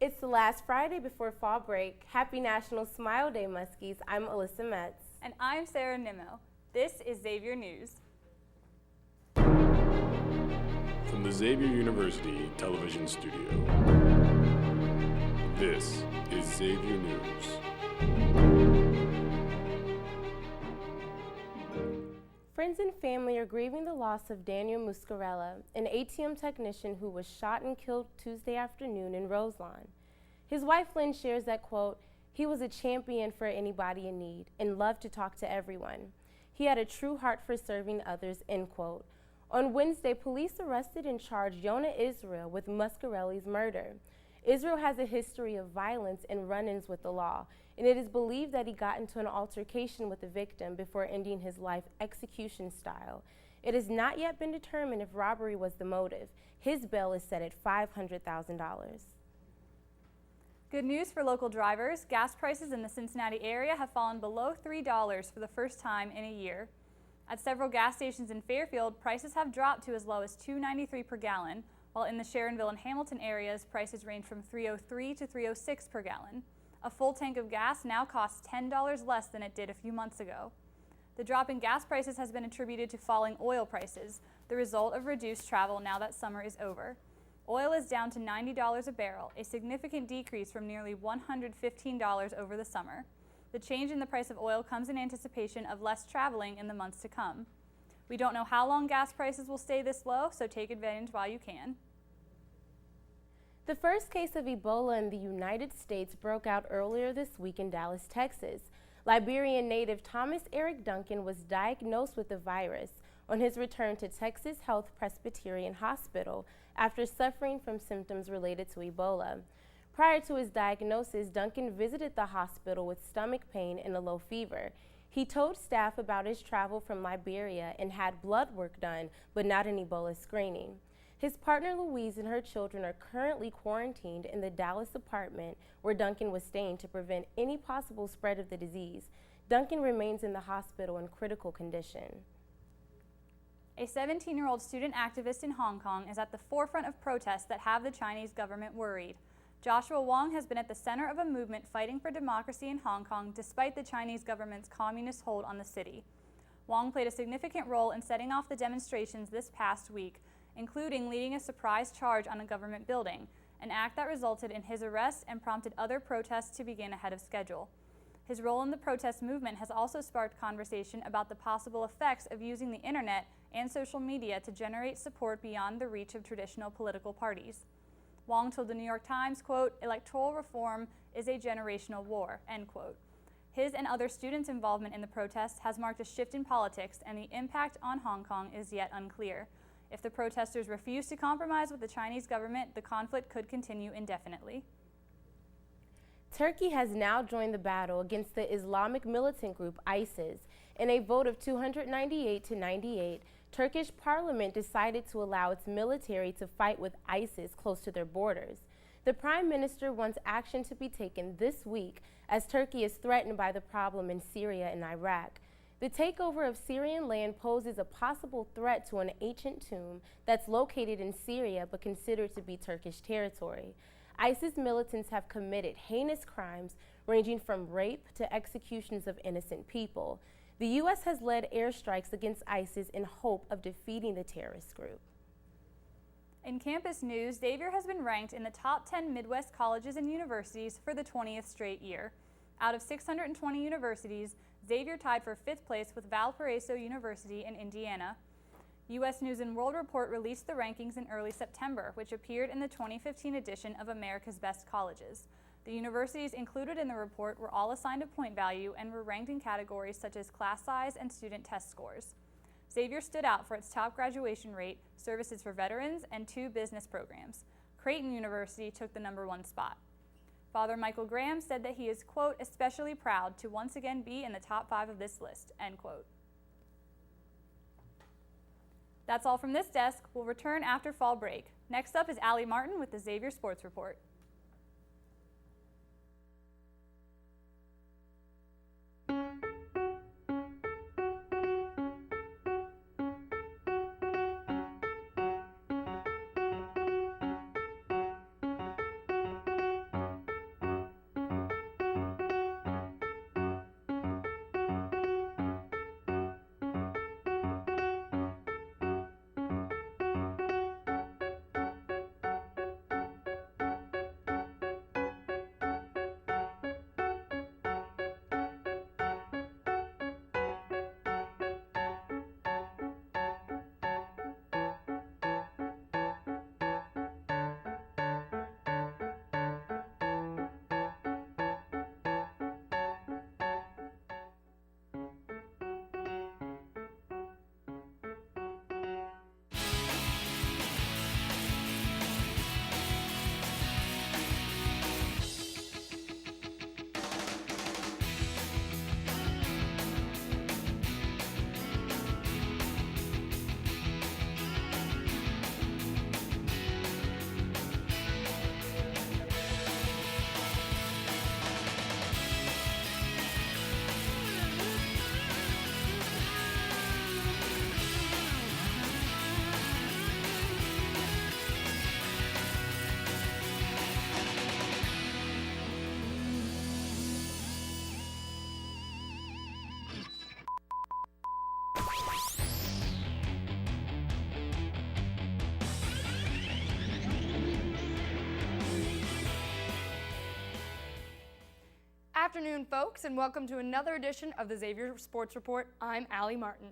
It's the last Friday before fall break. Happy National Smile Day, Muskies. I'm Alyssa Metz. And I'm Sarah Nimmo. This is Xavier News. From the Xavier University Television Studio, this is Xavier News. Friends and family are grieving the loss of Daniel Muscarella, an ATM technician who was shot and killed Tuesday afternoon in Roselawn. His wife Lynn shares that, quote, "He was a champion for anybody in need and loved to talk to everyone. He had a true heart for serving others," end quote. On Wednesday, police arrested and charged Yonah Israel with Muscarella's murder. Israel has a history of violence and run-ins with the law, and it is believed that he got into an altercation with the victim before ending his life execution style. It has not yet been determined if robbery was the motive. His bail is set at $500,000. Good news for local drivers. Gas prices in the Cincinnati area have fallen below $3 for the first time in a year. At several gas stations in Fairfield, prices have dropped to as low as $2.93 per gallon, while in the Sharonville and Hamilton areas, prices range from $3.03 to $3.06 per gallon. A full tank of gas now costs $10 less than it did a few months ago. The drop in gas prices has been attributed to falling oil prices, the result of reduced travel now that summer is over. Oil is down to $90 a barrel, a significant decrease from nearly $115 over the summer. The change in the price of oil comes in anticipation of less traveling in the months to come. We don't know how long gas prices will stay this low, so take advantage while you can. The first case of Ebola in the United States broke out earlier this week in Dallas, Texas. Liberian native Thomas Eric Duncan was diagnosed with the virus on his return to Texas Health Presbyterian Hospital after suffering from symptoms related to Ebola. Prior to his diagnosis, Duncan visited the hospital with stomach pain and a low fever. He told staff about his travel from Liberia and had blood work done, but not an Ebola screening. His partner Louise and her children are currently quarantined in the Dallas apartment where Duncan was staying to prevent any possible spread of the disease. Duncan remains in the hospital in critical condition. A 17-year-old student activist in Hong Kong is at the forefront of protests that have the Chinese government worried. Joshua Wong has been at the center of a movement fighting for democracy in Hong Kong despite the Chinese government's communist hold on the city. Wong played a significant role in setting off the demonstrations this past week, including leading a surprise charge on a government building, an act that resulted in his arrest and prompted other protests to begin ahead of schedule. His role in the protest movement has also sparked conversation about the possible effects of using the internet and social media to generate support beyond the reach of traditional political parties. Wong told the New York Times, quote, "Electoral reform is a generational war," end quote. His and other students' involvement in the protests has marked a shift in politics, and the impact on Hong Kong is yet unclear. If the protesters refuse to compromise with the Chinese government, the conflict could continue indefinitely. Turkey has now joined the battle against the Islamic militant group ISIS. In a vote of 298 to 98, Turkish parliament decided to allow its military to fight with ISIS close to their borders. The prime minister wants action to be taken this week as Turkey is threatened by the problem in Syria and Iraq. The takeover of Syrian land poses a possible threat to an ancient tomb that's located in Syria but considered to be Turkish territory. ISIS militants have committed heinous crimes ranging from rape to executions of innocent people. The U.S. has led airstrikes against ISIS in hope of defeating the terrorist group. In campus news, Xavier has been ranked in the top 10 Midwest colleges and universities for the 20th straight year. Out of 620 universities, Xavier tied for 5th place with Valparaiso University in Indiana. U.S. News & World Report released the rankings in early September, which appeared in the 2015 edition of America's Best Colleges. The universities included in the report were all assigned a point value and were ranked in categories such as class size and student test scores. Xavier stood out for its top graduation rate, services for veterans, and 2 business programs. Creighton University took the #1 spot. Father Michael Graham said that he is, quote, "especially proud to once again be in the top 5 of this list," end quote. That's all from this desk. We'll return after fall break. Next up is Allie Martin with the Xavier Sports Report. afternoon, folks, and welcome to another edition of the Xavier Sports Report. I'm Allie Martin.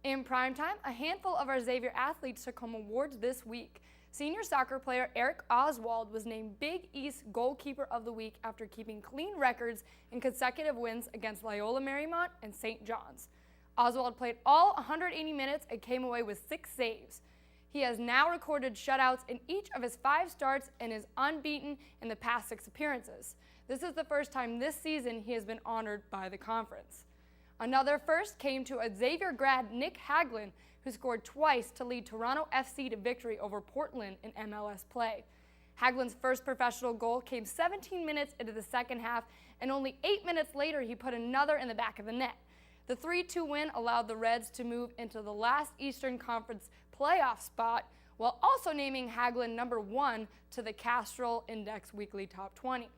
In primetime, a handful of our Xavier athletes took home awards this week. Senior soccer player Eric Oswald was named Big East Goalkeeper of the Week after keeping clean records in consecutive wins against Loyola Marymount and St. John's. Oswald played all 180 minutes and came away with 6 saves. He has now recorded shutouts in each of his 5 starts and is unbeaten in the past 6 appearances. This is the first time this season he has been honored by the conference. Another first came to a Xavier grad, Nick Haglin, who scored twice to lead Toronto FC to victory over Portland in MLS play. Haglin's first professional goal came 17 minutes into the second half, and only 8 minutes later he put another in the back of the net. The 3-2 win allowed the Reds to move into the last Eastern Conference playoff spot, while also naming Haglin number 1 to the Castrol Index Weekly Top 20.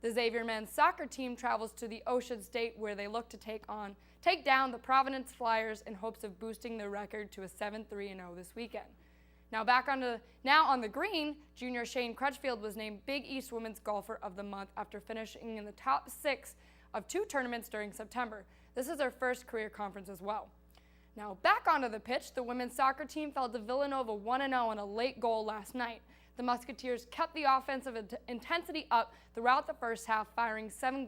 The Xavier men's soccer team travels to the Ocean State, where they look to take down the Providence Flyers in hopes of boosting their record to a 7-3-0 this weekend. Now on the green, junior Shane Crutchfield was named Big East Women's Golfer of the Month after finishing in the top 6 of 2 tournaments during September. This is her first career conference as well. Now back onto the pitch, the women's soccer team fell to Villanova 1-0 on a late goal last night. The Musketeers kept the offensive intensity up throughout the first half, firing 7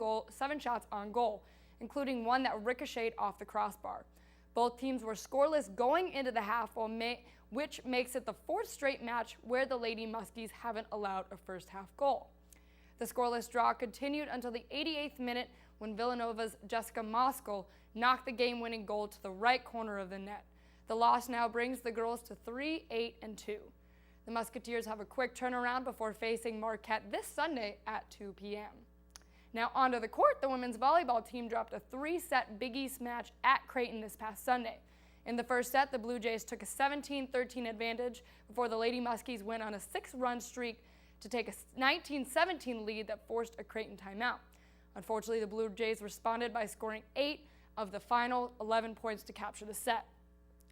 shots on goal, including one that ricocheted off the crossbar. Both teams were scoreless going into the half, which makes it the 4th straight match where the Lady Muskies haven't allowed a first half goal. The scoreless draw continued until the 88th minute when Villanova's Jessica Moskal knocked the game-winning goal to the right corner of the net. The loss now brings the girls to 3-8-2. The Musketeers have a quick turnaround before facing Marquette this Sunday at 2 p.m. Now onto the court, the women's volleyball team dropped a 3-set Big East match at Creighton this past Sunday. In the first set, the Blue Jays took a 17-13 advantage before the Lady Muskies went on a 6-run streak to take a 19-17 lead that forced a Creighton timeout. Unfortunately, the Blue Jays responded by scoring 8 of the final 11 points to capture the set.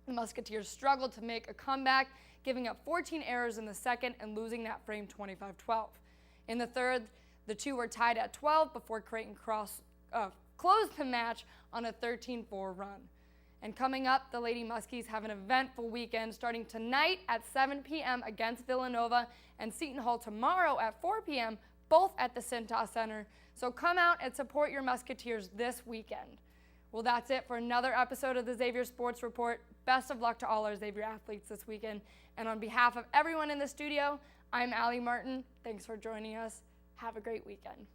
The Musketeers struggled to make a comeback, giving up 14 errors in the second and losing that frame 25-12. In the third, the two were tied at 12 before Creighton closed the match on a 13-4 run. And coming up, the Lady Muskies have an eventful weekend starting tonight at 7 p.m. against Villanova and Seton Hall tomorrow at 4 p.m., both at the Cintas Center. So come out and support your Musketeers this weekend. Well, that's it for another episode of the Xavier Sports Report. Best of luck to all our Xavier athletes this weekend. And on behalf of everyone in the studio, I'm Allie Martin. Thanks for joining us. Have a great weekend.